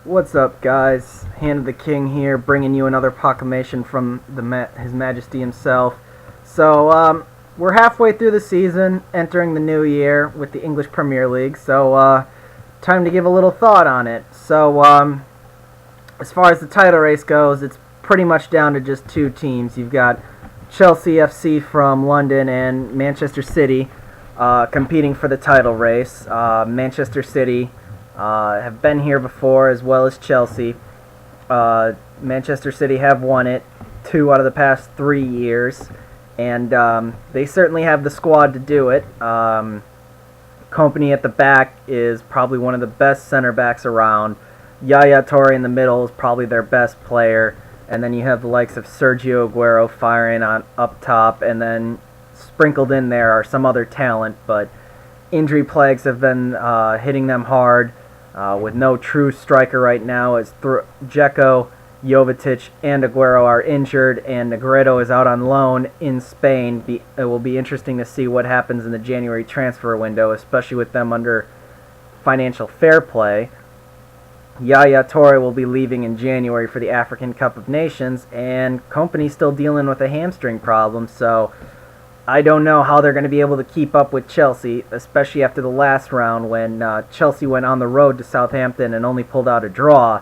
What's up, guys? Hand of the King here, bringing you another proclamation from His Majesty himself. We're halfway through the season, entering the new year with the English Premier League, time to give a little thought on it. As far as the title race goes, it's pretty much down to just two teams. You've got Chelsea A.F.C. from London and Manchester City competing for the title race. Manchester City have been here before, as well as Chelsea. Manchester City have won it 2 out of the past 3 years, and they certainly have the squad to do it. Company at the back is probably one of the best center backs around. Yaya Toure in the middle is probably their best player, and then you have the likes of Sergio Aguero firing on up top, and then sprinkled in there are some other talent, but injury plagues have been hitting them hard. With no true striker right now, as Dzeko, Jovetic, and Aguero are injured, and Negredo is out on loan in Spain. It will be interesting to see what happens in the January transfer window, especially with them under financial fair play. Yaya Toure will be leaving in January for the African Cup of Nations, and Kompany's still dealing with a hamstring problem, so I don't know how they're going to be able to keep up with Chelsea, especially after the last round when Chelsea went on the road to Southampton and only pulled out a draw,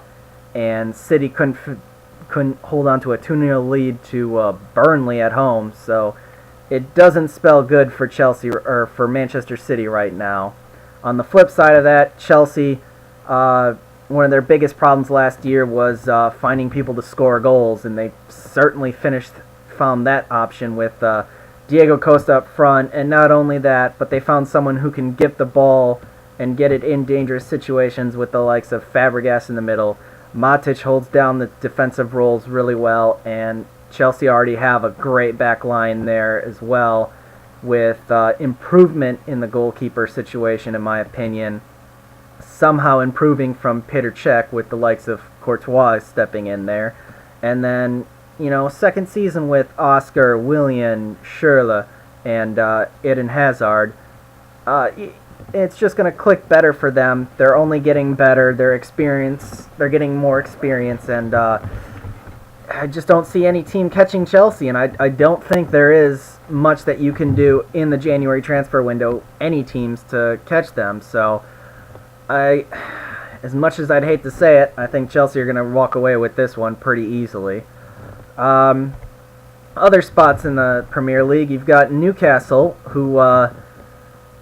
and City couldn't hold on to a 2-0 lead to Burnley at home. So it doesn't spell good for Chelsea or for Manchester City right now. On the flip side of that, Chelsea, one of their biggest problems last year was finding people to score goals, and they certainly found that option with Diego Costa up front, and not only that, but they found someone who can get the ball and get it in dangerous situations with the likes of Fabregas in the middle. Matic holds down the defensive roles really well, and Chelsea already have a great back line there as well, with improvement in the goalkeeper situation, in my opinion. Somehow improving from Petr Cech with the likes of Courtois stepping in there. And then, second season with Oscar, Willian, Schürrle, and Eden Hazard. It's just going to click better for them. They're only getting better. They're getting more experience, and I just don't see any team catching Chelsea, and I don't think there is much that you can do in the January transfer window, any teams, to catch them. So, as much as I'd hate to say it, I think Chelsea are going to walk away with this one pretty easily. Other spots in the Premier League, you've got Newcastle, who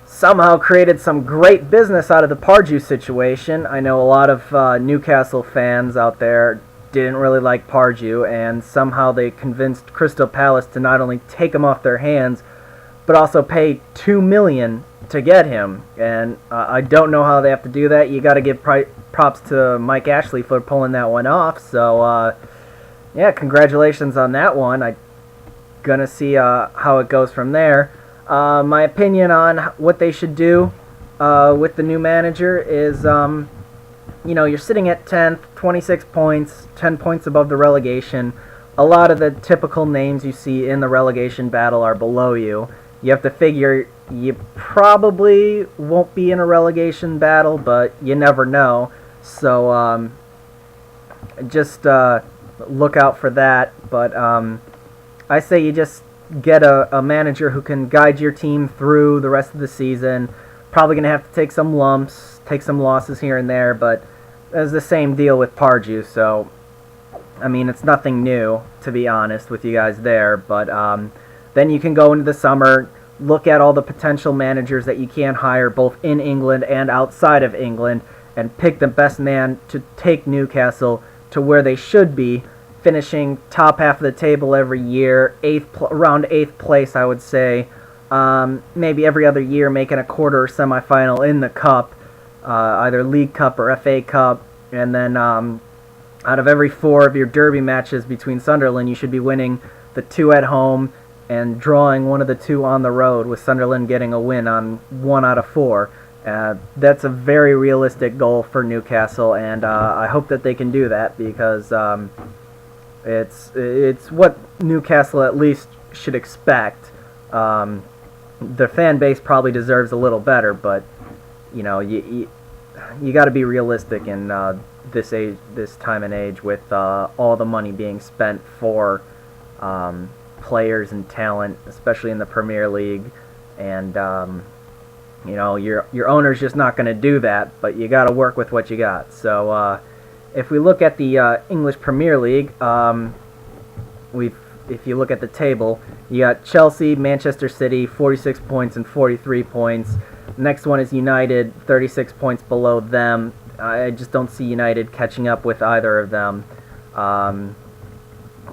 somehow created some great business out of the Pardew situation. I know a lot of Newcastle fans out there didn't really like Pardew, and somehow they convinced Crystal Palace to not only take him off their hands, but also pay $2 million to get him. And I don't know how they have to do that. You got to give props to Mike Ashley for pulling that one off. So, yeah, congratulations on that one. I'm going to see how it goes from there. My opinion on what they should do with the new manager is, you're sitting at 10th, 26 points, 10 points above the relegation. A lot of the typical names you see in the relegation battle are below you. You have to figure you probably won't be in a relegation battle, but you never know. So just look out for that. But I say you just get a manager who can guide your team through the rest of the season. Probably going to have to take some lumps, take some losses here and there, but it's the same deal with Pardew. So, I mean, it's nothing new, to be honest with you guys there. But then you can go into the summer, look at all the potential managers that you can hire both in England and outside of England, and pick the best man to take Newcastle to where they should be, finishing top half of the table every year, around 8th place, I would say. Maybe every other year making a quarter or semifinal in the cup, either League Cup or FA Cup, and then out of every 4 of your derby matches between Sunderland, you should be winning the 2 at home and drawing one of the 2 on the road, with Sunderland getting a win on 1 out of 4. That's a very realistic goal for Newcastle, and I hope that they can do that, because it's what Newcastle at least should expect. The fan base probably deserves a little better, but you you got to be realistic in this time and age, with all the money being spent for players and talent, especially in the Premier League, and your owner's just not going to do that. But you got to work with what you got. So if we look at the English Premier League, if you look at the table, you got Chelsea, Manchester City, 46 points and 43 points. Next one is United, 36 points below them. I just don't see United catching up with either of them.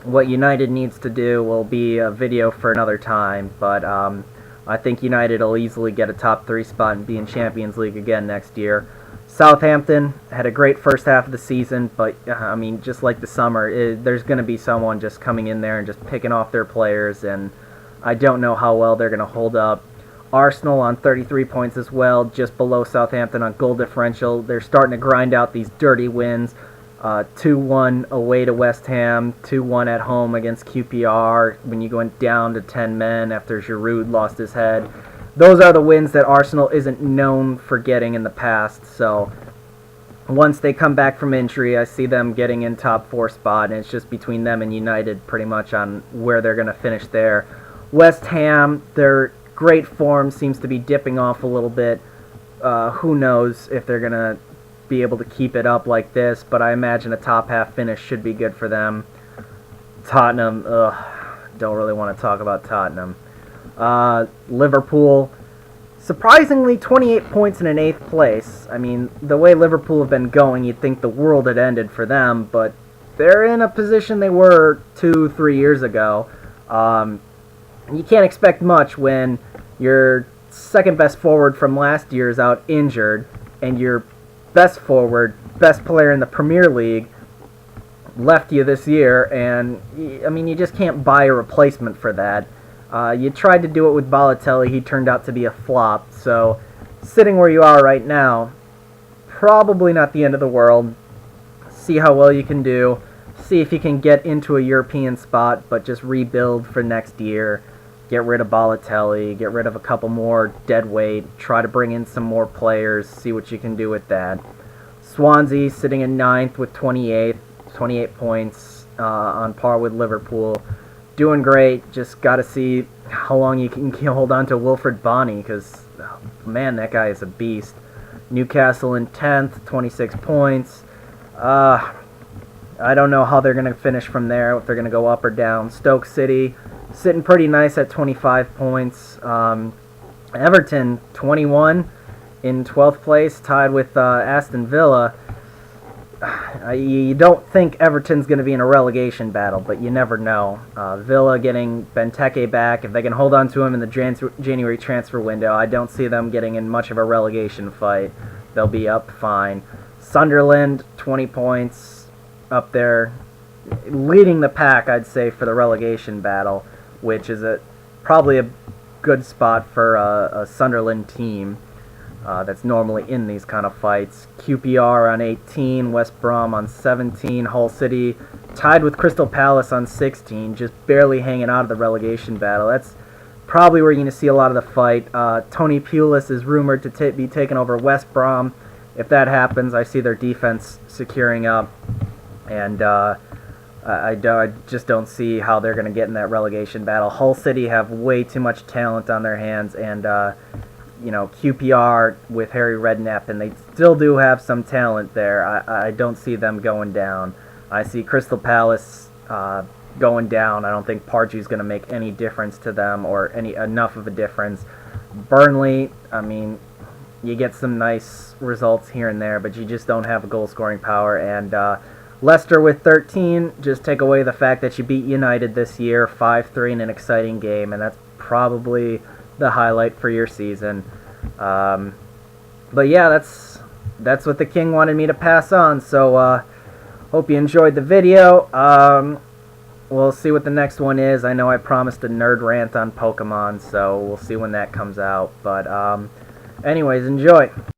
What United needs to do will be a video for another time, but I think United will easily get a top 3 spot and be in Champions League again next year. Southampton had a great first half of the season, but I mean, just like the summer, there's going to be someone just coming in there and just picking off their players, and I don't know how well they're going to hold up. Arsenal on 33 points as well, just below Southampton on goal differential. They're starting to grind out these dirty wins. 2-1 away to West Ham, 2-1 at home against QPR when you went down to 10 men after Giroud lost his head. Those are the wins that Arsenal isn't known for getting in the past, so once they come back from injury, I see them getting in top 4 spot, and it's just between them and United pretty much on where they're going to finish there. West Ham, their great form seems to be dipping off a little bit. Who knows if they're going to be able to keep it up like this, but I imagine a top half finish should be good for them. Tottenham, don't really want to talk about Tottenham. Liverpool, surprisingly 28 points in an 8th place. I mean, the way Liverpool have been going, you'd think the world had ended for them, but they're in a position they were 2-3 years ago. You can't expect much when your second best forward from last year is out injured, and your best forward, best player in the Premier League, left you this year, and I mean, you just can't buy a replacement for that. You tried to do it with Balotelli, he turned out to be a flop, so sitting where you are right now, probably not the end of the world. See how well you can do, see if you can get into a European spot, but just rebuild for next year. Get rid of Balotelli, get rid of a couple more dead weight, try to bring in some more players, see what you can do with that. Swansea sitting in 9th with 28 points, on par with Liverpool. Doing great, just got to see how long you can hold on to Wilfried Bony, because, man, that guy is a beast. Newcastle in 10th, 26 points. I don't know how they're going to finish from there, if they're going to go up or down. Stoke City sitting pretty nice at 25 points. Everton, 21 in 12th place, tied with Aston Villa. You don't think Everton's going to be in a relegation battle, but you never know. Villa getting Benteke back. If they can hold on to him in the January transfer window, I don't see them getting in much of a relegation fight. They'll be up fine. Sunderland, 20 points, up there, leading the pack, I'd say, for the relegation battle, which is probably a good spot for a Sunderland team that's normally in these kind of fights. QPR on 18, West Brom on 17, Hull City tied with Crystal Palace on 16, just barely hanging out of the relegation battle. That's probably where you're going to see a lot of the fight. Tony Pulis is rumored to be taking over West Brom. If that happens, I see their defense securing up, and I just don't see how they're going to get in that relegation battle. Hull City have way too much talent on their hands, and QPR with Harry Redknapp, and they still do have some talent there. I don't see them going down. I see Crystal Palace going down. I don't think Partey's going to make any difference to them, or enough of a difference. Burnley, I mean, you get some nice results here and there, but you just don't have a goal-scoring power. And Leicester with 13, just take away the fact that you beat United this year 5-3 in an exciting game, and that's probably the highlight for your season. But yeah, that's what the King wanted me to pass on, so hope you enjoyed the video. We'll see what the next one is. I know I promised a nerd rant on Pokemon, so we'll see when that comes out. But anyways, enjoy.